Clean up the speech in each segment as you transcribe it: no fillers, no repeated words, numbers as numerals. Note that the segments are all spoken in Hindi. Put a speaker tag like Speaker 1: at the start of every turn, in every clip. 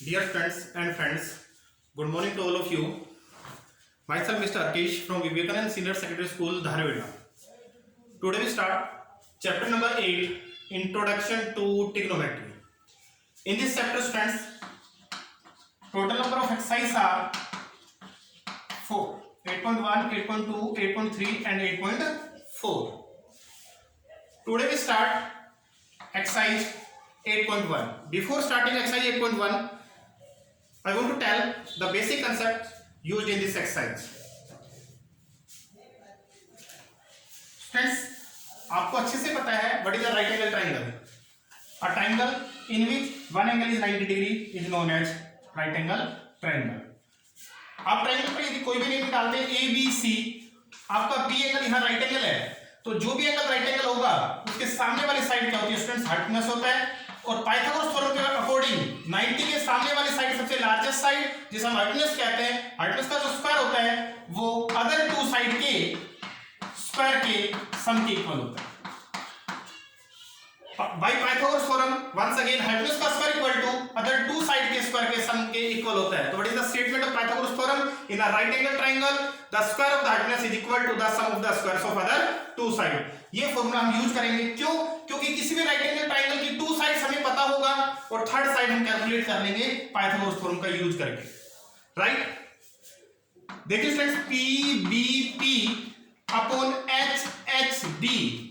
Speaker 1: Dear students and friends, good morning to all of you. Myself Mr. Akish from Vivekanand Senior Secondary School, Dharwada. Today we start chapter number 8, Introduction to Trigonometry. In this chapter, students, total number of exercises are 4, 8.1, 8.2, 8.3 and 8.4. Today we start exercise 8.1. Before starting exercise 8.1, I want to tell the basic concept used in this exercise. Friends, आपको अच्छे से पता है what is a right angle triangle. A triangle in which one angle is 90 degree is known as right angle triangle. आप ट्रायंगल पर यदि कोई भी नहीं डालते ए बी सी, आपका बी एंगल यहाँ राइट एंगल है, तो जो भी एंगल राइट एंगल होगा उसके सामने वाली साइड क्या होती है स्टूडेंट्स? हाइपोटेन्यूज होता है. और पाइथागोरस थ्योरम के अकॉर्डिंग 90 के सामने वाली साइड सबसे लार्जेस्ट साइड जिसे हम हाइपोटेन्यूज कहते हैं. हाइपोटेन्यूज का जो स्क्वायर होता है वो अदर टू साइड के स्क्वायर के सम के इक्वल होता है. By Pythagoras theorem once again hypotenuse का square equal to other two side के स्क्वायर के सम के इक्वल होता है. तो what is the statement of Pythagoras theorem? In a right angle triangle the square of the hypotenuse is equal to the sum of the squares of other two side. ये फॉर्मूला हम यूज करेंगे. क्यों? क्योंकि किसी भी राइट एंगल ट्रायंगल की टू साइड्स हमें पता होगा और थर्ड साइड हम कैलकुलेट कर लेंगे पाइथागोरस थ्योरम का यूज करके. राइट, देखिए friends, P B P upon H H D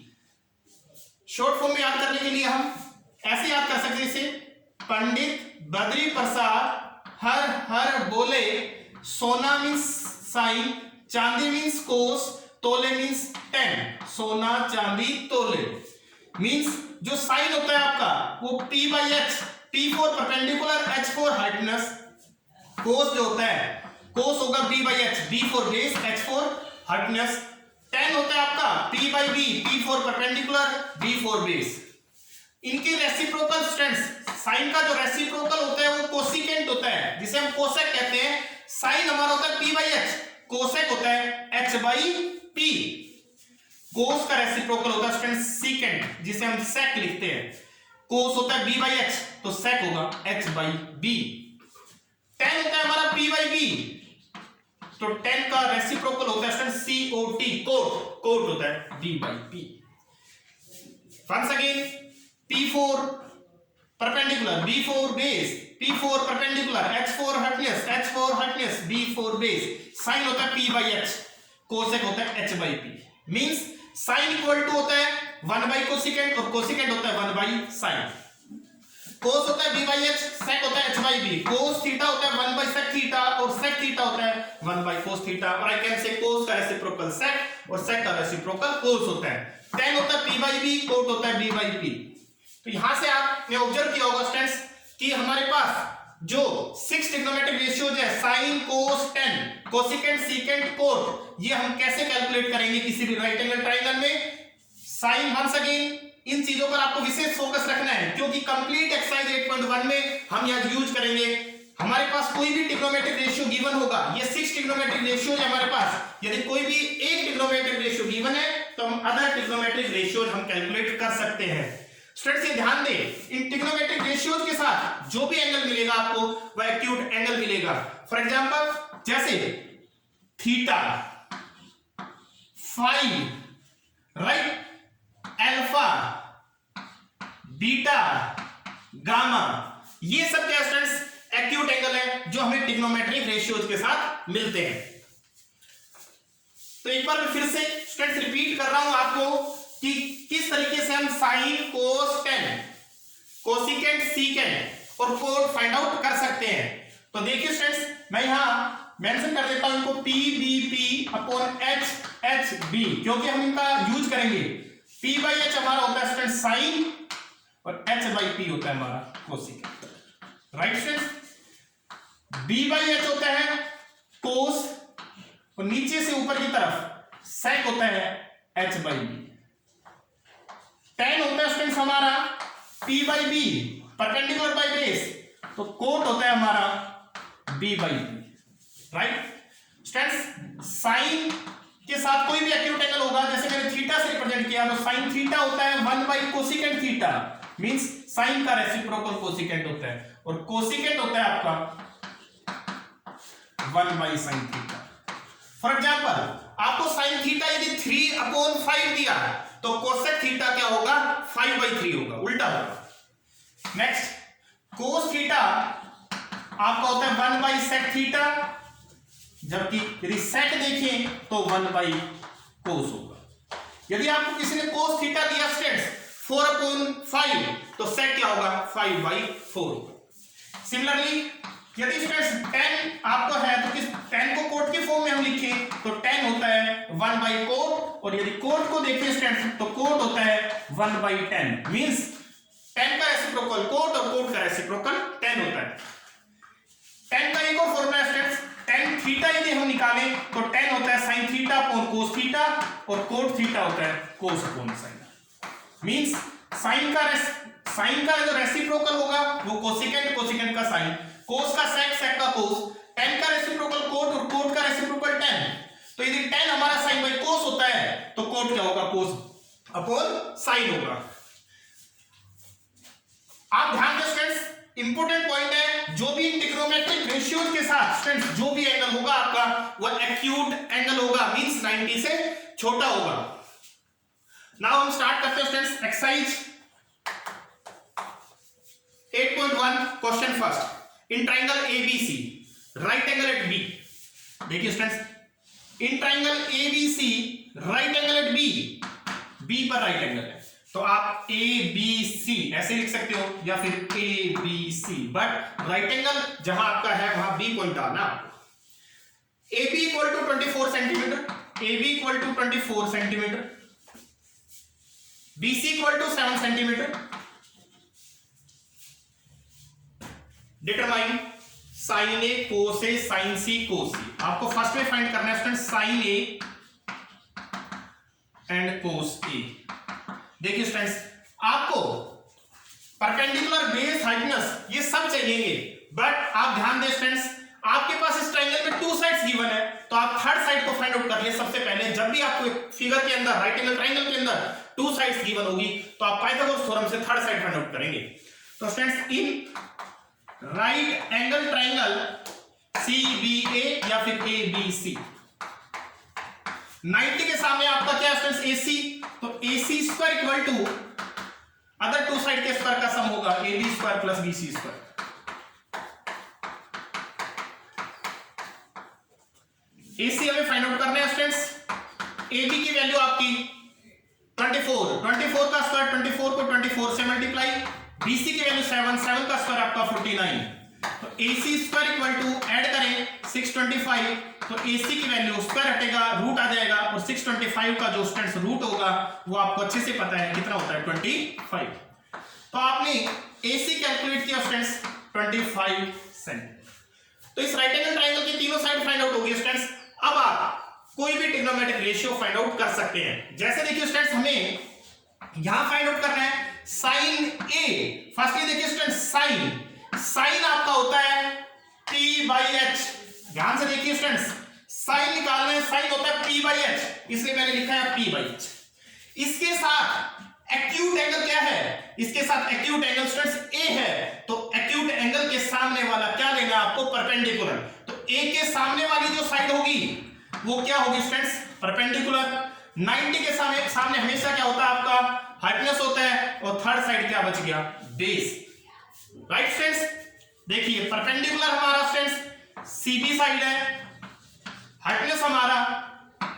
Speaker 1: short form में याद करने के लिए हम ऐसे याद कर सकते हैं इसे: पंडित बद्री प्रसाद हर हर बोले, सोना मीन्स साइन, चांदी मीन्स कोस, तोले मीन्स 10. सोना चांदी तोले मीन्स जो साइन होता है आपका वो P by H, P for perpendicular, H for hypotenuse. Cos जो होता है कोस होगा B by H, B for base, H for hypotenuse. 10 होता है आपका P by B, P for perpendicular, B for base. इनके रेसिप्रोकल स्टूडेंट्स, साइन का जो रेसिप्रोकल होता है वो कोसिकेंट होता है जिसे हम कोसेक कहते हैं. साइन हमारा होता है P बाई एच, कोसेक होता है H बाई P. कोस का रेसिप्रोकल होता है स्टूडेंट्स सीकेंट जिसे हम सेक लिखते हैं. कोस होता है B बाई एच तो सेक होगा H बाई B. 10 होता है हमारा P बाई B तो 10 का रेसिप्रोकल होता है स्टूडेंट्स COT, कोट. कोट होता है D by P. Once again P for perpendicular, B for base, P for perpendicular, H for hypotenuse, H for hypotenuse, B for base. Sine होता है P बाई H, कोसेक होता है H by P. Means sine equal to होता है 1 बाई कोसिकेंट और कोसिकेंट होता है 1 बाई साइन. कोस होता है B बाई H, सेक होता है H by B. Cos theta होता है 1 बाई सेक थीटा और सेक थीटा होता है 1 बाई कोस थीटा. और आई कैन से कोस का रेसिप्रोकल सेक और सेक का रेसिप्रोकल कोस होता है. 10 होता है P बाई B, कोट होता है B बाई P. तो यहां से आपने ऑब्जर्व किया होगा स्टूडेंट्स कि हमारे पास जो 6 ट्रिग्नोमेट्रिक रेशियोज है sine cos tan cosecant secant cot, ये हम कैसे कैलकुलेट करेंगे किसी भी राइट एंगल ट्रायंगल में. साइन वंस अगेन इन चीजों पर आपको विशेष फोकस रखना है क्योंकि कंप्लीट एक्सरसाइज 8.1 में हम यहां यूज करेंगे. हमारे पास कोई भी ट्रिग्नोमेट्रिक रेशियो गिवन होगा, ये 6 ट्रिग्नोमेट्रिक रेशियोज है हमारे पास. यदि कोई भी एक ट्रिग्नोमेट्रिक रेशियो गिवन है तो हम अदर ट्रिग्नोमेट्रिक रेशियोज हम कैलकुलेट कर सकते हैं. स्टूडेंट्स ये ध्यान दें, इन ट्रिग्नोमेट्रिक रेशियोज के साथ जो भी एंगल मिलेगा आपको वह एक्यूट एंगल मिलेगा. फॉर एग्जांपल जैसे theta, phi, right, alpha, beta, gamma, ये सब क्या स्टूडेंट्स एक्यूट एंगल है जो हमें ट्रिग्नोमेट्रिक रेशियोज के साथ मिलते हैं. तो एक बार मैं फिर से स्टूडेंट्स रिपीट कर रहा हूं आपको कि किस तरीके से हम sign cos tan cosecant secant और कोट फाइंड आउट कर सकते हैं. तो देखिए स्टूडेंट्स मैं यहां मेंशन कर देता हूं इनको P B P upon H H B क्योंकि हम इनका यूज करेंगे. P बाई H हमारा होता है स्टूडेंट साइन और H बाई P होता है हमारा cosecant. Right students, B by H होता है कोस और नीचे से ऊपर की तरफ सेक होता है H बाई B. 10 होता है स्टूडेंट्स हमारा P by B perpendicular by base तो कोट होता है हमारा B by B. Right students, sine के साथ कोई भी एक्यूट एंगल होगा जैसे मैंने थीटा से रिप्रेजेंट किया तो साइन थीटा होता है 1 by cosecant theta. Means sine का रेसिप्रोकल कोसिकेंट होता है, और कोसिकेंट होता है आपका 1/sin थीटा। फॉर एग्जांपल आपको sin थीटा यदि 3/5 दिया है तो कोसेक थीटा क्या होगा, 5/3 होगा, उल्टा होगा। नेक्स्ट कोस थीटा आपका होता है 1/sec थीटा, जबकि यदि सेक देखें तो 1/cos होगा। यदि आपको किसी ने cos थीटा दिया स्टूडेंट्स 4/5 तो सेक क्या होगा, 5/4 होगा। सिमिलरली यदि स्टूडेंट्स tan आपको है तो किस tan को कोट के फॉर्म में हम लिखें तो tan होता है 1/cot, और यदि कोट को देखें स्टूडेंट्स तो कोट होता है 1/tan, मींस tan का रेसिप्रोकल कोट और कोट का रेसिप्रोकल tan होता है। tan का एक और फॉर्मूला है स्टूडेंट्स, tan थीटा यदि हम निकालें तो tan होता है sin theta upon cos theta, और cot थीटा होता है cos upon sin। Means sin का जो रेसिप्रोकल होगा वो कोसिकेंट, कोसिकेंट का sin, cos का sec, sec का cos, tan का रेसिप्रोकल cot और cot का रेसिप्रोकल tan। तो यदि tan हमारा sin/cos होता है तो cot क्या होगा, cos अपॉन sin होगा। आप ध्यान दें स्टूडेंट्स, इंपॉर्टेंट पॉइंट है, जो भी ट्रिग्नोमेट्रिक रेशियोज के साथ स्टूडेंट्स जो भी एंगल होगा आपका वो एक्यूट एंगल होगा, मींस 90 से छोटा होगा। नाउ हम स्टार्ट करते हैं students exercise 8.1 question first. In triangle ABC right angle at B, देखिए students in triangle ABC right angle at B पर राइट एंगल है तो आप ABC ऐसे लिख सकते हो या फिर ABC, बट राइट एंगल जहां आपका है वहां B पॉइंट आना। AB equal to 24 centimetre, AB equal to 24 centimetre, BC equal to 7 centimetre. Determine sin A cos A sin C cos C। आपको फर्स्ट में फाइंड करना है student sin A and cos A। देखिए स्टूडेंट्स आपको परपेंडिकुलर बेस हाइपोटेनस ये सब चाहिएंगे, बट आप ध्यान दें स्टूडेंट्स आपके पास इस ट्रायंगल में 2 साइड्स गिवन है तो आप थर्ड साइड को फाइंड आउट कर लिए सबसे पहले। जब भी आपको एक फिगर के अंदर राइट एंगल ट्रायंगल के अंदर 2 साइड्स गिवन होगी तो आप पाइथागोरस थ्योरम से थर्ड साइड फाइंड आउट करेंगे। तो students in right angle triangle CBA या फिर ABC 90 के सामने आपका क्या है स्टूडेंट्स AC, तो AC square equal to other 2 side के स्क्वायर का सम होगा AB square plus BC square. AC हमें फाइंड आउट करना है स्टूडेंट्स, AB की वैल्यू आपकी 24 का स्क्वायर 24 को 24 से मल्टीप्लाई, BC की वैल्यू 7 का स्क्वायर आपका 49, तो AC square equal to add करें 625, तो AC की वैल्यू स्क्वायर हटेगा रूट आ जाएगा, और 625 का जो स्टूडेंट्स रूट होगा वो आपको अच्छे से पता है कितना होता है 25। तो आपने AC कैलकुलेट किया स्टूडेंट्स 25 सेंटीमीटर। तो इस राइट एंगल ट्रायंगल की तीनों साइड फाइंड आउट होगी स्टूडेंट्स। अब आप कोई भी ट्रिग्नोमेट्रिक रेशियो फाइंड आउट कर सकते हैं। जैसे देखिए स्टूडेंट्स हमें यहां फाइंड आउट करना है sin A। फर्स्टली देखिए स्टूडेंट्स sin आपका होता है P/h। ध्यान से देखिए स्टूडेंट्स sin निकालना है, sin होता है P/h, इसलिए मैंने लिखा है P/h। इसके साथ एक्यूट एंगल क्या है, इसके साथ एक्यूट एंगल स्टूडेंट्स A है, तो एक्यूट एंगल के सामने वाला क्या लेना है आपको, परपेंडिकुलर। तो A के सामने वाली जो साइड होगी वो क्या होगी स्टूडेंट्स, परपेंडिकुलर। 90 के सामने हमेशा क्या होता है आपका, हाइपोटेनस होता है, और थर्ड साइड क्या बच गया, बेस। राइट स्टूडेंट्स देखिए परपेंडिकुलर हमारा स्टूडेंट्स CB साइड है, हाइपोटेनस हमारा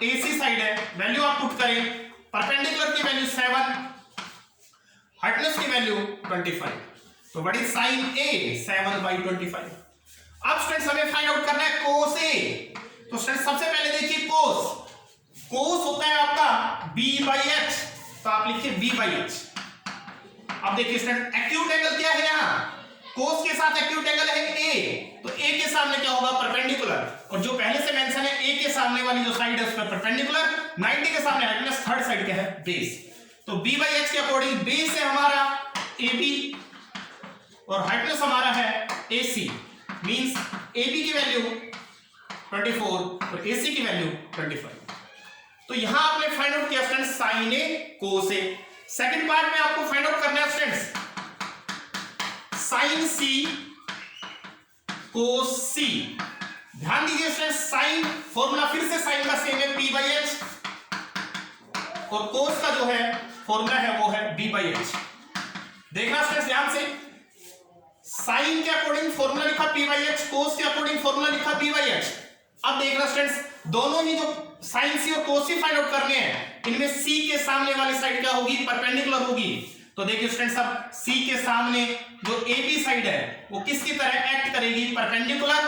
Speaker 1: AC साइड है, वैल्यू आप पुट करें, परपेंडिकुलर की वैल्यू 7, हाइपोटेनस की वैल्यू 25, तो व्हाट इज sin A 7/25। अब स्टूडेंट्स हमें फाइंड आउट करना है cos A। तो स्टूडेंट्स सबसे पहले देखिए cos होता है आपका B/h, तो आप लिखिए B/h। अब देखिए स्टूडेंट एक्यूट एंगल क्या है, यहाँ cos के साथ एक्यूट एंगल है A, तो A के सामने क्या होगा, परपेंडिकुलर, और जो पहले से मेंशन है A के सामने वाली जो साइड है उस पर परपेंडिकुलर, 90 के सामने हाइपोटेनस, थर्ड साइड क्या है, बेस। तो B/h के अकॉर्डिंग बेस है हमारा AB और हाइपोटेनस हमारा है AC, मींस AB की वैल्यू 24 और AC की वैल्यू 25। तो यहां आपने फाइंड आउट किया students sin A cos A। Second part में आपको फाइंड आउट करना है स्टूडेंट्स साइन सी कोस सी। ध्यान दीजिए स्टूडेंट, साइन फॉर्मूला फिर से साइन का सेम है p बाई एच, और कोस का जो है फॉर्मूला है वो है b बाई एच। देखना स्टूडेंट ध्यान से, साइन के अकॉर्डिंग फॉर्मूला लिखा p बाई एच, कोस के अकॉर्डिंग फॉर्मूला लिखा b बाई एच। अब देखना स्टूडेंट्स, दोनों ही जो साइन सी और कोस सी फाइंड आउट करने हैं, इनमें c के सामने वाली साइड क्या होगी, परपेंडिकुलर होगी। तो देखिए स्टूडेंट्स, अब c के सामने जो AB साइड है वो किसकी तरह एक्ट करेगी, परपेंडिकुलर।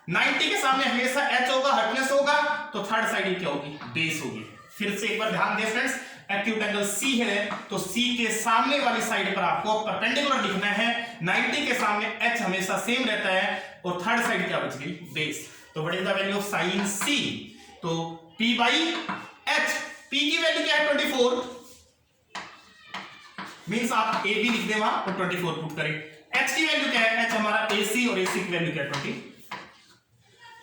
Speaker 1: 90 के सामने हमेशा h होगा, हार्डनेस होगा, तो थर्ड साइड क्या होगी, बेस होगी। फिर से एक बार ध्यान दें स्टूडेंट्स, एक्यूट एंगल C है तो C के सामने वाली साइड पर आपको परपेंडिकुलर लिखना है। 90 के सामने h हमेशा सेम रहता है, और थर्ड साइड क्या बच गई, बेस। तो what is the value of sign C? तो P बाई H, P की वैल्यू क्या है 24, मींस आप AB लिख दें वहां और 24 पुट करें। H की वैल्यू क्या है, H हमारा AC, और AC की वैल्यू क्या है 20।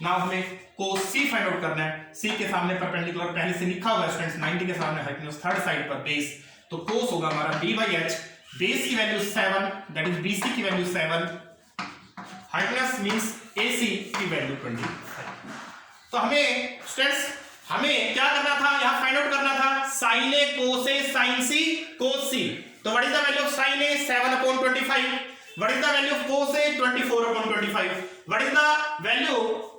Speaker 1: नाउ हमें कोस C फाइंड आउट करना है। C के सामने परपेंडिकुलर पहले से लिखा हुआ है स्टूडेंट्स, 90 के सामने हाइपोटेन्यूज, थर्ड साइड पर बेस, तो कोस होगा हमारा B बाई H। बेस की वैल्यू 7, दैट इज BC की वैल्यू 7, हाइपोटेन्यूज मींस AC की वैल्यू 20। तो हमें स्टूडेंट्स, हमें क्या करना था, यहां फाइंड आउट करना था साइन ए कोस ए साइन सी कोस सी। तो what is the value of sine A, 7/25। What is the value of cos A, 24/25। What is the value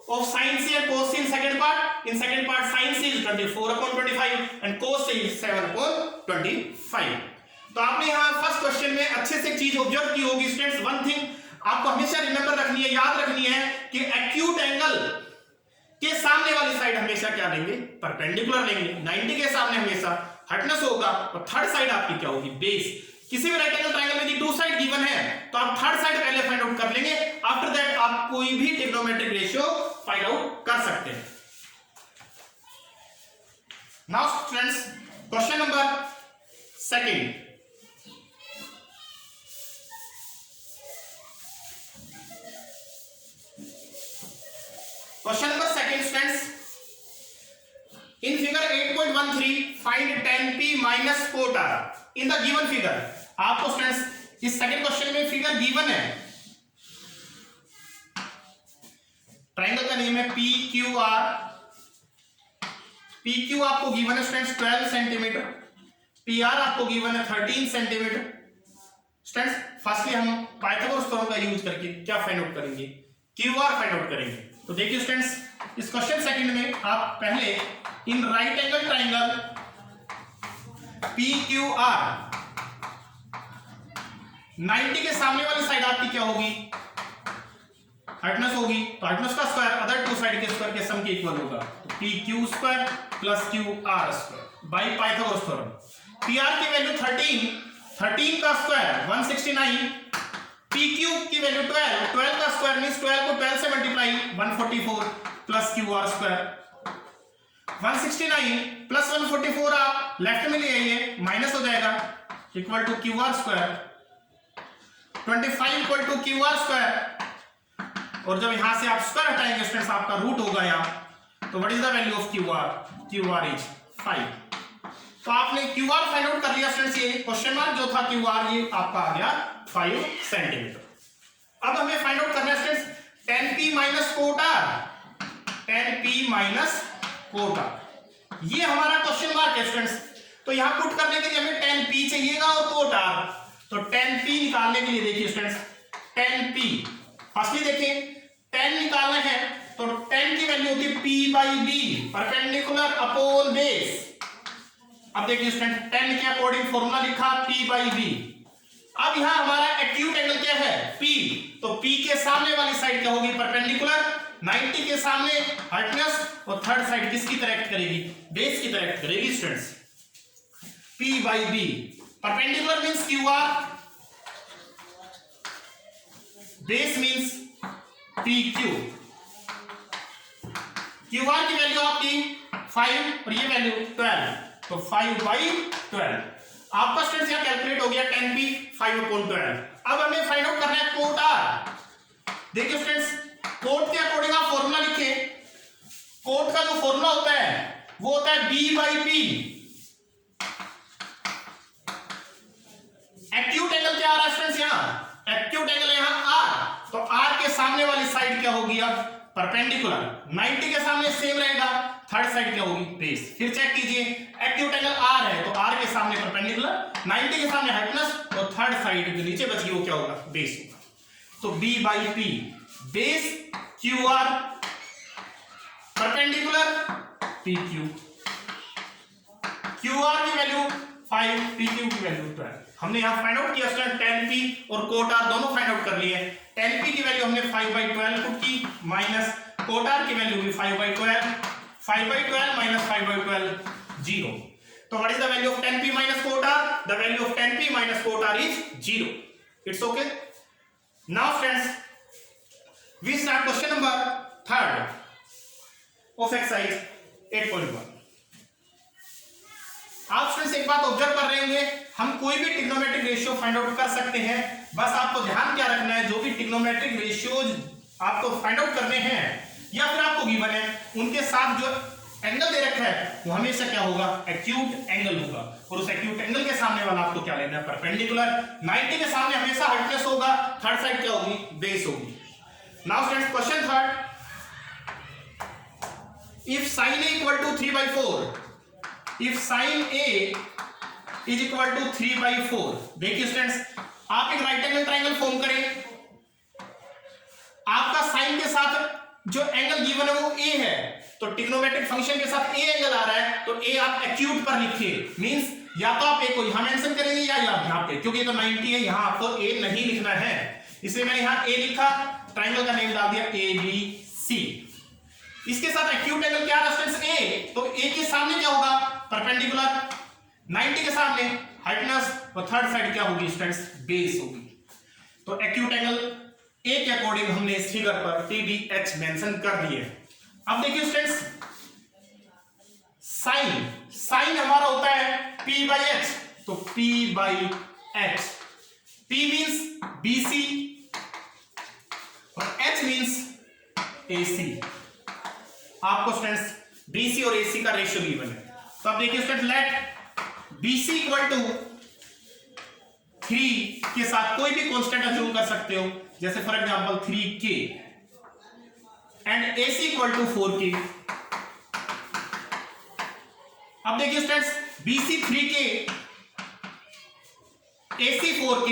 Speaker 1: of sine C and cos C in second part? In second part sine C is 24/25 and cos C is 7/25। तो आपने यहां फर्स्ट क्वेश्चन में अच्छे से एक चीज ऑब्जर्व की होगी स्टूडेंट्स। वन थिंग आपको हमेशा रिमेंबर रखनी है, याद रखनी है कि एक्यूट एंगल के सामने वाली साइड हमेशा क्या लेंगे, परपेंडिकुलर लेंगे। 90 के सामने हमेशा हाइपोटेन्यूज होगा, और थर्ड साइड आपकी क्या होगी, बेस। किसी भी राइट एंगल ट्रायंगल में यदि टू साइड गिवन है तो आप थर्ड साइड पहले फाइंड आउट कर लेंगे, आफ्टर दैट आप कोई भी ट्रिग्नोमेट्रिक रेशियो फाइंड आउट कर सकते हैं। Now students, question number second. Question number second students, in figure 8.13 find tan P minus cot R in the given figure। आपको स्टूडेंट्स इस सेकंड क्वेश्चन में फिगर गिवन है, ट्रायंगल का नेम है PQR। PQ आपको गिवन है स्टूडेंट्स 12 सेंटीमीटर, PR आपको गिवन है 13 सेंटीमीटर। स्टूडेंट्स फर्स्टली हम पाइथागोरस थ्योरम का यूज करके क्या फाइंड आउट करेंगे, QR फाइंड आउट करेंगे। तो देखिए स्टूडेंट्स, इस क्वेश्चन सेकंड में आप पहले in right angle triangle PQR 90 के सामने वाली साइड आपकी क्या होगी, हाइपोटेन्यूज होगी, तो हाइपोटेन्यूज का स्क्वायर अदर टू साइड के स्क्वायर के सम के इक्वल होगा। तो PQ square plus QR square by Pythagoras theorem. PR की वैल्यू 13 का स्क्वायर 169, PQ की वैल्यू 12 का स्क्वायर मींस 12 को 12 से multiply 144 plus QR square. 169 plus 144 आप लेफ्ट में ले आइए, माइनस हो जाएगा, equal to QR square. 25 equal to QR square, और जब यहां से आप स्क्वायर हटाएंगे स्टूडेंट्स आपका रूट होगा यहां। तो what is the value of QR is 5। तो आपने QR फाइंड आउट कर लिया स्टूडेंट्स, ये क्वेश्चन मार्क जो था QR ये आपका आ गया 5 सेंटीमीटर। अब हमें फाइंड आउट करना है students tan P minus cot R, tan P minus cot R, ये हमारा क्वेश्चन मार्क है स्टूडेंट्स। तो यहां पुट करने के लिए हमें tan P चाहिएगा और cot R। तो tan P निकालने के लिए देखिए स्टूडेंट्स, tan P फर्स्टली देखिए tan निकालना है तो tan की वैल्यू होती है P by B, perpendicular upon base. अब देखिए स्टूडेंट, tan के अकॉर्डिंग फॉर्मूला लिखा P बाई B। अब यहां हमारा एक्यूट एंगल क्या है, P, तो P के सामने वाली साइड क्या होगी, परपेंडिकुलर। 90 के सामने हाइपोटेन्यूज, और थर्ड साइड किसकी तरह एक्ट करेगी, बेस की तरह एक्ट करेगी students. P by B, perpendicular means QR, base means PQ। QR की वैल्यू आपकी 5 और ये वैल्यू 12, तो 5 बाई 12। आपका स्टूडेंट्स यहां कैलकुलेट हो गया tan P 5/12। अब हमें फाइंड आउट करना है cot R। देखिए स्टूडेंट्स, cot के अकॉर्डिंग आप फॉर्मूला लिखे, cot का जो फॉर्मूला होता है वो होता है B by P। Acute angle क्या आ रहा है स्टूडेंट्स, यहां एक्यूट एंगल है यहाँ आर, तो आर के सामने वाली साइड क्या होगी अब परपेंडिकुलर, 90 के सामने सेम रहेगा, थर्ड साइड क्या होगी बेस। फिर चेक कीजिए एक्यूट एंगल आर है तो आर के सामने परपेंडिकुलर, 90 के सामने हाइपोटेनस, और थर्ड साइड जो नीचे बची वो क्या होगा बेस होगा। तो B by P base Q R perpendicular P Q, Q R की वैल्यू 5, पी क्यू की वैल्यू 12। हमने यहाँ फाइंड आउट किया स्टूडेंट tan p और cot r दोनों फाइंड आउट कर लिए हैं। tan p की वैल्यू हमने 5/12 पुट की माइनस cot r की वैल्यू भी 5/12, 5/12 माइनस 5/12 0। तो what is the value of tan p minus cot r? The value of tan p minus cot r is 0. It's okay. Now friends, we start question number 3 of exercise 8.1. आप स्टूडेंट्स एक बात ऑब्जर्व कर रहे होंगे, हम कोई भी ट्रिग्नोमेट्रिक रेशियो फाइंड आउट कर सकते हैं। बस आपको ध्यान क्या रखना है, जो भी ट्रिग्नोमेट्रिक रेशियोज आपको फाइंड आउट करने हैं या फिर आपको गिवन है, उनके साथ जो एंगल दे रखा है वो हमेशा क्या होगा एक्यूट एंगल होगा, और उस एक्यूट एंगल के सामने वाला आपको क्या लेना है परपेंडिकुलर। 90 के सामने हमेशा हाइपोटेनस होगा, थर्ड साइड क्या होगी बेस होगी। Now students question third, if sin a equal to 3/4, if sin a is equal to 3/4, देखिए स्टूडेंट्स आप एक राइट एंगल ट्राइंगल फॉर्म करें, आपका साइन के साथ जो एंगल गिवन है वो a है, तो ट्रिग्नोमेट्रिक फंक्शन के साथ a एंगल आ रहा है, तो a आप एक्यूट पर लिखिए, मींस या तो आप a को यहां मेंशन करेंगे या यहां पे, क्योंकि तो 90 है, यहां आपको a नहीं लिखना है, इसलिए मैंने यहां a लिखा, ट्राइंगल का नेम डाल दिया ABC। इसके साथ एक्यूट एंगल क्या है स्टूडेंट्स a, तो a के सामने क्या होगा परपेंडिकुलर, 90 के सामने हाइपोटेनस, और थर्ड साइड क्या होगी स्टूडेंट्स बेस होगी। तो एक्यूट एंगल a के अकॉर्डिंग हमने इस फिगर पर TDH मेंशन कर दिए। अब देखिए स्टूडेंट्स साइन हमारा होता है P/H, तो P/H, P मींस BC और H मींस AC। आपको स्टूडेंट्स BC और AC का रेशियो गिवन है, तो अब देखिए student let BC equal to 3 के साथ कोई भी कांस्टेंट अज्यूम कर सकते हो, जैसे for example 3k and AC equal to 4k। अब देखिए students BC 3k AC 4k,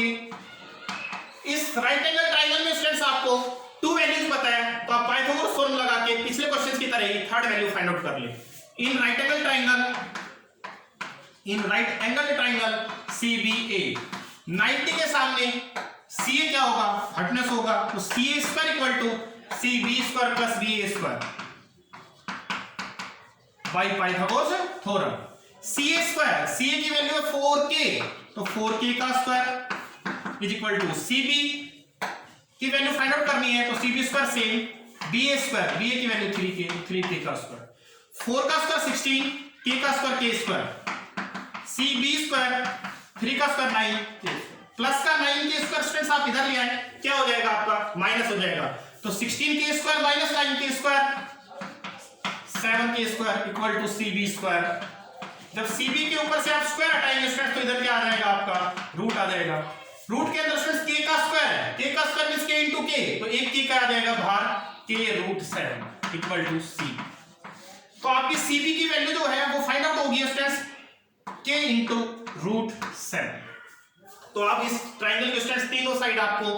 Speaker 1: इस राइट एंगल ट्राइंगल में स्टूडेंट्स आपको 2 वैल्यूज पता है, तो आप पाइथागोरस फॉर्मूला लगा के पिछले क्वेश्चन की तरह ही थर्ड वैल्यू फाइंड आउट कर ले। In right angle triangle CBA, 90 के सामने CA क्या होगा हाइपोटेनस होगा, तो CA square equal to CB square plus BA square by Pythagoras theorem. CA square, CA की वैल्यू है 4k, तो 4k का square is equal to CB की वैल्यू फाइंड आउट करनी है, तो CB square same, BA square, BA की वैल्यू 3k, तो 3k का स्क्वायर, 4 का स्क्वायर 16, k का square k square, CB square 3 का स्क्वायर 9k प्लस का 9k स्क्वायर स्टूडेंट्स आप इधर ले आए, क्या हो जाएगा आपका माइनस हो जाएगा, तो 16k square minus 9k square 7k square equal to CB square. जब CB के ऊपर से आप स्क्वायर हटाएंगे स्टूडेंट्स तो इधर क्या आ जाएगा आपका रूट आ जाएगा, रूट के अंदर स्टूडेंट्स k का स्क्वायर है, k का square means k into k, तो एक k का आ जाएगा बाहर k√7 इक्वल टू C। तो आपकी CB की वैल्यू जो है वो फाइंड आउट होगी स्टूडेंट्स k into √7। तो आप इस ट्राइंगल के स्टूडेंट्स तीनों साइड आपको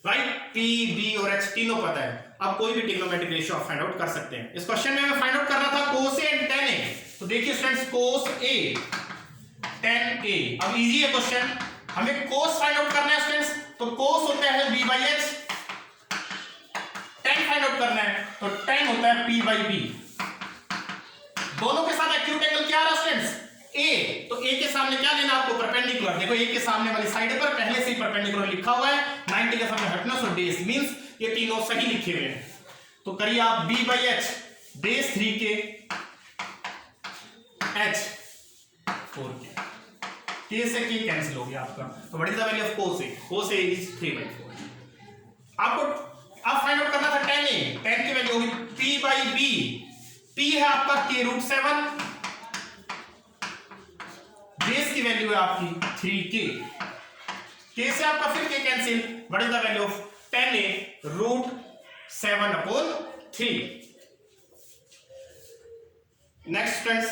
Speaker 1: राइट P, B और H तीनों पता है, आप कोई भी ट्रिग्नोमेट्रिक रेशियो आप फाइंड आउट कर सकते हैं। इस क्वेश्चन में हमें फाइंड आउट करना था cos A and tan A, तो देखिए students cos A tan A, अब इजी है क्वेश्चन, हमें cos फाइंड आउट करना है स्टूडेंट्स, तो cos होता है B/H, tan फाइंड आउट करना है तो tan होता है P/B। दोनों के साथ एक्यूट एंगल क्या आ रहा है स्टूडेंट्स A, तो A के सामने क्या लेना आपको परपेंडिकुलर, देखो A के सामने वाली साइड पर पहले से ही परपेंडिकुलर लिखा हुआ है, 90 के सामने हाइपोटेनस और बेस, मींस ये तीनों सही लिखे हुए हैं। तो करिए आप B/H base 3k H 4k, k से k कैंसिल हो गया आपका, तो what is the value of cos A? cos A is 3/4। आपको अब फाइंड आउट करना था tan A, tan की वैल्यू होगी P/B, P है आपका k√7, बेस की वैल्यू है आपकी 3k, के से आपका फिर के cancel, what is the value of tan a √7/3। Next students,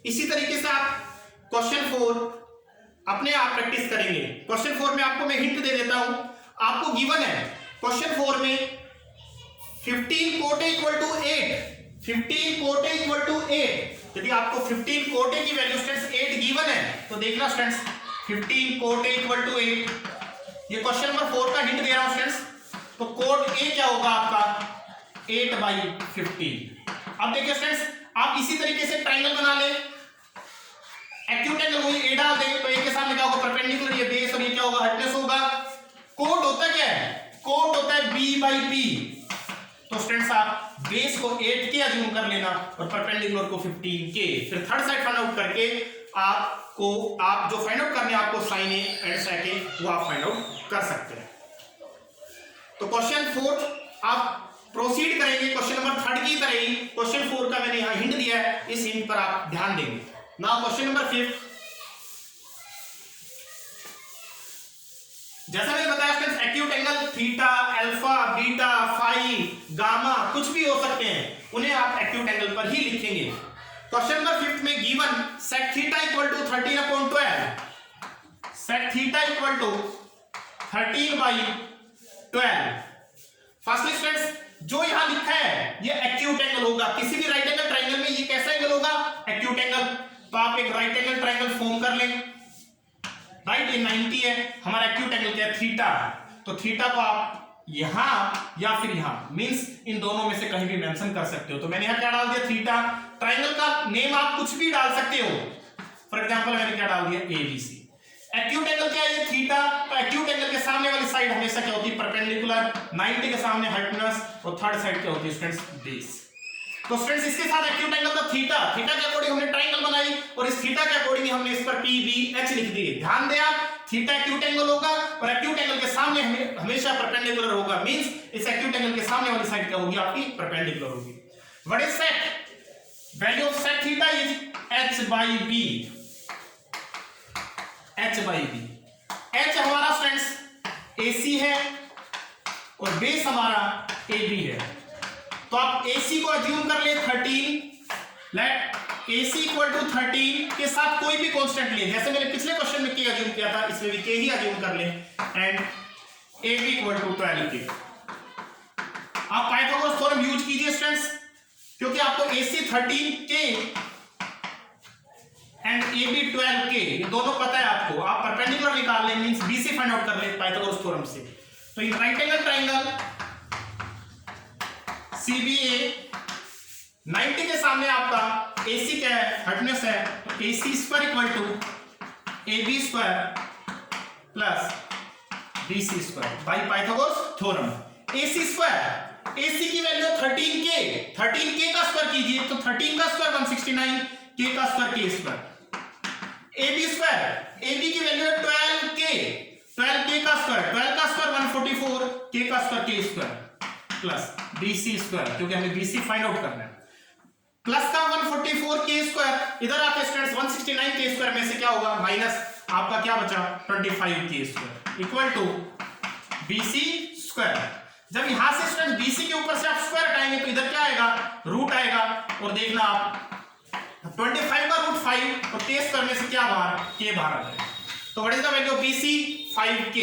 Speaker 1: इसी तरीके से आप क्वेश्चन 4 अपने आप प्रैक्टिस करेंगे। क्वेश्चन 4 में आपको मैं हिंट दे देता हूं, आपको गिवन है क्वेश्चन 4 में 15 कोटे इक्वल टू 8, 15 कोटे इक्वल टू 8। यदि आपको 15 कोटे की वैल्यू स्टूडेंट्स 8 गिवन है तो देखना स्टूडेंट्स 15 कोटे इक्वल टू 8, ये क्वेश्चन नंबर 4 का हिंट दे रहा हूं स्टूडेंट्स। तो कोट ए क्या होगा आपका 8/15। अब देखिए स्टूडेंट्स, आप इसी तरीके से ट्रायंगल बना ले, एक्यूट एंगल वही ए डाल देंगे तो ए के सामने क्या होगा परपेंडिकुलर, ये बेस और ये क्या होगा हाइपोटेनस होगा। कोट होता क्या है, कोट होता है b/p। तो स्टूडेंट्स आप बेस को 8 के अज्यूम कर लेना और परपेंडिकुलर को 15 के, फिर थर्ड साइड फाइंड आउट करके आप जो फाइंड आउट करने आपको साइन ए एंड सेक ए वो आप फाइंड आउट कर सकते हैं। तो क्वेश्चन 4 आप प्रोसीड करेंगे क्वेश्चन नंबर 3 की तरह ही। क्वेश्चन 4 का मैंने यहां हिंट दिया है, इस हिंट पर आप ध्यान देंगे। नाउ क्वेश्चन नंबर 5, जैसा मैंने बताया friends, acute angle theta, alpha, beta, phi, gamma कुछ भी हो सकते हैं, उन्हें आप एक्यूट एंगल पर ही लिखेंगे। क्वेश्चन नंबर 5 में given sec theta equal to 13/12, sec theta equal to 13/12। Firstly students, जो यहां लिखा है ये एक्यूट एंगल होगा। किसी भी राइट एंगल ट्रायंगल में ये कैसा एंगल होगा, एक्यूट एंगल। तो आप एक राइट एंगल ट्रायंगल फॉर्म कर लें, राइट, ये 90 है, हमारा एक्यूट एंगल क्या है थीटा। तो थीटा को आप यहां या फिर यहां मींस इन दोनों में से कहीं भी मेंशन कर सकते हो। तो मैंने यहां क्या डाल दिया थीटा, ट्रायंगल का नेम आप कुछ भी डाल सकते हो। फॉर एग्जांपल मैंने क्या डाल दिया ABC। एक्यूट एंगल क्या है, ये थीटा। तो एक्यूट एंगल के सामने वाली साइड हमेशा क्या होती है परपेंडिकुलर, 90 के सामने हाइपोटेनस और थर्ड साइड क्या होती है स्टूडेंट्स बेस। तो स्टूडेंट्स इसके साथ एक्यूट एंगल का थीटा, थीटा के अकॉर्डिंग हमने ट्रायंगल बनाई और इस थीटा के अकॉर्डिंग हमने इस पर PBH लिख दिए। ध्यान दें आप, थीटा एक्यूट एंगल होगा और एक्यूट एंगल के सामने हमेशा परपेंडिकुलर होगा, मींस इस एक्यूट एंगल के सामने वाली साइड क्या होगी आपकी परपेंडिकुलर होगी। What is sec, value of sec theta is h/b, h/b। h हमारा स्टूडेंट्स AC है और बेस हमारा AB है। तो आप AC को अज्यूम कर ले 13, लेट AC इक्वल टू 13 के साथ कोई भी कांस्टेंट ले, जैसे मैंने पिछले क्वेश्चन में K अज्यूम किया था, इसमें भी K ही अज्यूम कर ले and AB equal to 12K। आप पाइथागोरस थ्योरम यूज कीजिए स्टूडेंट्स, क्योंकि आपको AC 13K and AB 12K ये दोनों पता है आपको। आप परपेंडिकुलर निकाल ले, मींस BC फाइंड आउट कर ले पाइथागोरस थ्योरम से। तो in right angle triangle CBA 90 के सामने आपका AC क्या है हाइपोटेनस है, तो AC square equal to AB square plus BC square by Pythagoras theorem. AC square, AC की वैल्यू 13K, 13K का स्क्वायर कीजिए तो 13 का स्क्वायर 169, K का square K square. AB square, AB की वैल्यू है 12K, 12K का स्क्वायर, 12 का स्क्वायर 144, K का square K square plus BC square, क्योंकि हमें BC फाइंड आउट करना है। प्लस का 144K स्क्वायर, इधर आपके स्टूडेंट्स 169K स्क्वायर में से क्या होगा माइनस आपका क्या बचा 25K square equal to BC square. जब यहां से स्टूडेंट BC के ऊपर से आप स्क्वायर हटाएंगे तो इधर क्या आएगा रूट आएगा, और देखना आप 25 का रूट 5 और K स्क्वायर में से क्या बाहर K बाहर आ जाएगा। तो what is the value of BC 5K।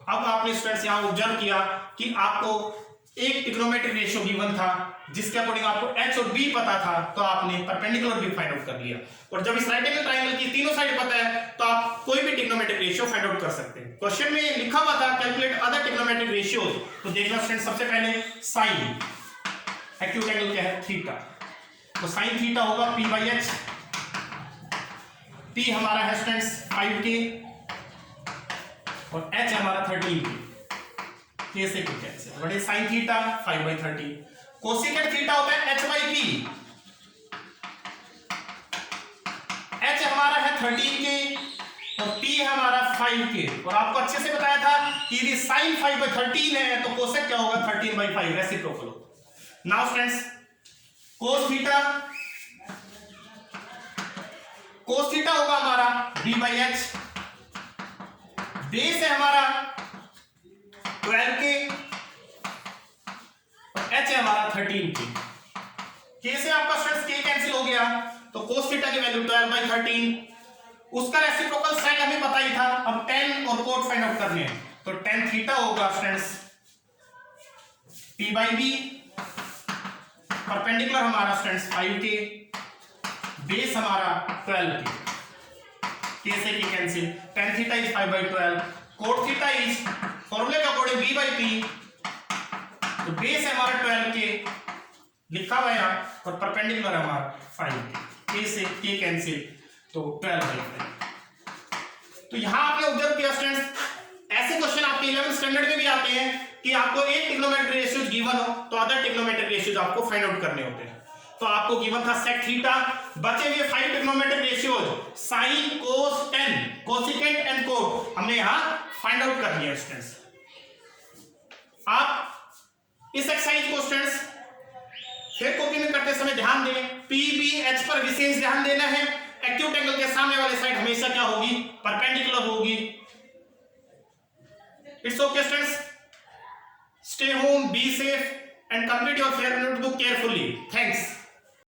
Speaker 1: अब आपने स्टूडेंट्स यहां ऑब्जर्व किया कि आपको एक ट्रिग्नोमेट्रिक रेशियो गिवन था जिसके अकॉर्डिंग आपको H और B पता था, तो आपने परपेंडिकुलर भी फाइंड आउट कर लिया। और जब इस राइट एंगल ट्रायंगल की तीनों साइड पता है तो आप कोई भी ट्रिग्नोमेट्रिक रेशियो फाइंड आउट कर सकते हैं। क्वेश्चन में लिखा हुआ था कैलकुलेट अदर ट्रिग्नोमेट्रिक रेशियोज, तो देखना स्टूडेंट सबसे पहले साइन, एक्यूट एंगल क्या है थीटा, तो साइन थीटा होगा P/H। P हमारा है स्टूडेंट्स 5K और H हमारा 13K। कैसे कैसे what is sin theta 5/13। Cosecant theta होता है H/P। H हमारा है 13K और P हमारा 5K, और आपको अच्छे से बताया था कि यदि sin 5/13 है तो कोसेक क्या होगा 13/5 रेसिप्रोकल होगा। Now students cos theta, cos theta होगा हमारा b/h, बेस है हमारा 12k, h है हमारा 13k। k से आपका स्ट्रेस k कैंसिल हो गया, तो कोस थीटा की वैल्यू 12/13। उसका रेसिप्रोकल साइन हमें पता ही था, अब tan और कोट फाइंड आउट करने हैं, तो tan थीटा होगा स्टूडेंट्स p/b, परपेंडिकुलर हमारा स्टूडेंट्स 5k, बेस हमारा 12k, k से k cancel, tan theta is 5/12, cot theta is फॉर्मूले के अकॉर्डिंग b/p, तो बेस है हमारा 12k लिखा हुआ है यहाँ, और परपेंडिकुलर हमारा 5k, k से k कैंसिल, तो 12/5। तो यहां आपने ऑब्जर्व किया स्टूडेंट्स, ऐसे क्वेश्चन आपके 11th स्टैंडर्ड में भी आते हैं कि आपको एक ट्रिग्नोमेट्री रेशियोज गिवन हो तो अदर ट्रिग्नोमेट्री रेशियोज आपको फाइंड आउट करने होते हैं। तो आपको गिवन था sec थीटा, बचे हुए 5 trigonometry ratios sin, cos, tan, cosecant and cot हमने यहां फाइंड आउट कर लिया स्टूडेंट्स। आप इस एक्सरसाइज को स्टूडेंट्स फिर कॉपी में करते समय ध्यान दें, PBH पर विशेष ध्यान देना है। एक्यूट एंगल के सामने वाले साइड हमेशा क्या होगी, परपेंडिकुलर होगी। It's okay students, stay home, be safe and complete your fair notebook carefully. Thanks.